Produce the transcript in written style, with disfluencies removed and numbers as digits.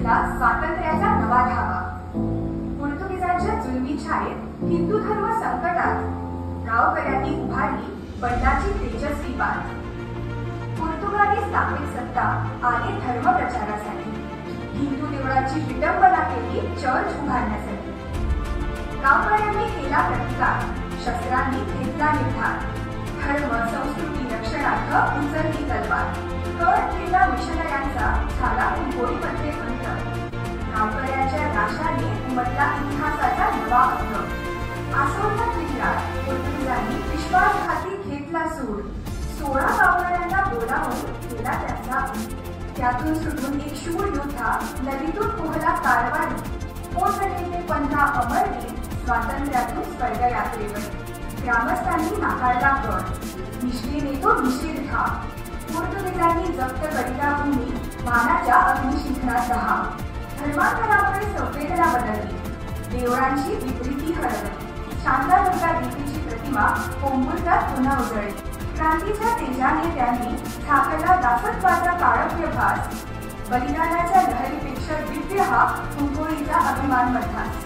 घेतला स्वातंत्र्याचा नवा धावा। पोर्तुगीजांच्या जुलमी छायेत हिंदू धर्म संकटात गावकऱ्यांनी उभारली बंडाची तेजस्वी बात। पोर्तुगाली स्थापित सत्ता आले धर्म प्रचारासाठी, हिंदू देवळाची विटंबना केली चर्च उभारण्यासाठी। गावकऱ्यांनी केला प्रतिकार, शस्त्रांनी घेतला निर्धार, धर्म संस्कृती रक्षणार्थ उचलली तलवार। कळ केला मिशनऱ्यांचा, झाला मुंबईमध्ये अंत, गावकऱ्यांच्या नाशाने उमटला इतिहासाचा नवा अध्याय। आसोलच्या किल्ल्यात पोर्तुगीजांनी विश्वासघाती घेतला सूड, 16 गावकऱ्यांना बोलावून केला त्यांचा अंत। त्यातून सुटून एक शूर योद्धा नदीतून पोहला कारवारी, पोटनेते पंथा अमरवीर स्वातंत्र्यातून स्वर्ग यात्रेवर। ग्रामस्थांनी नाकारला गड, निष्ठेने तो निषेध था, पोर्तुगीजांनी जप्त करीला भूमी, मानाच्या अग्निशिखरात दहा। धर्मांतरामुळे संवेदना बदलली, देवळांची विकृती हरवली, शांतादुर्गा देवीची प्रतिमा पोंबुर्गात पुन्हा उजळली। क्रांतीच्या तेजाने त्यांनी झाकला दासत्वाचा काळभ्य भास, बलिदानाच्या लहरीपेक्षा दिव्य हा मुंबईचा अभिमान मधास।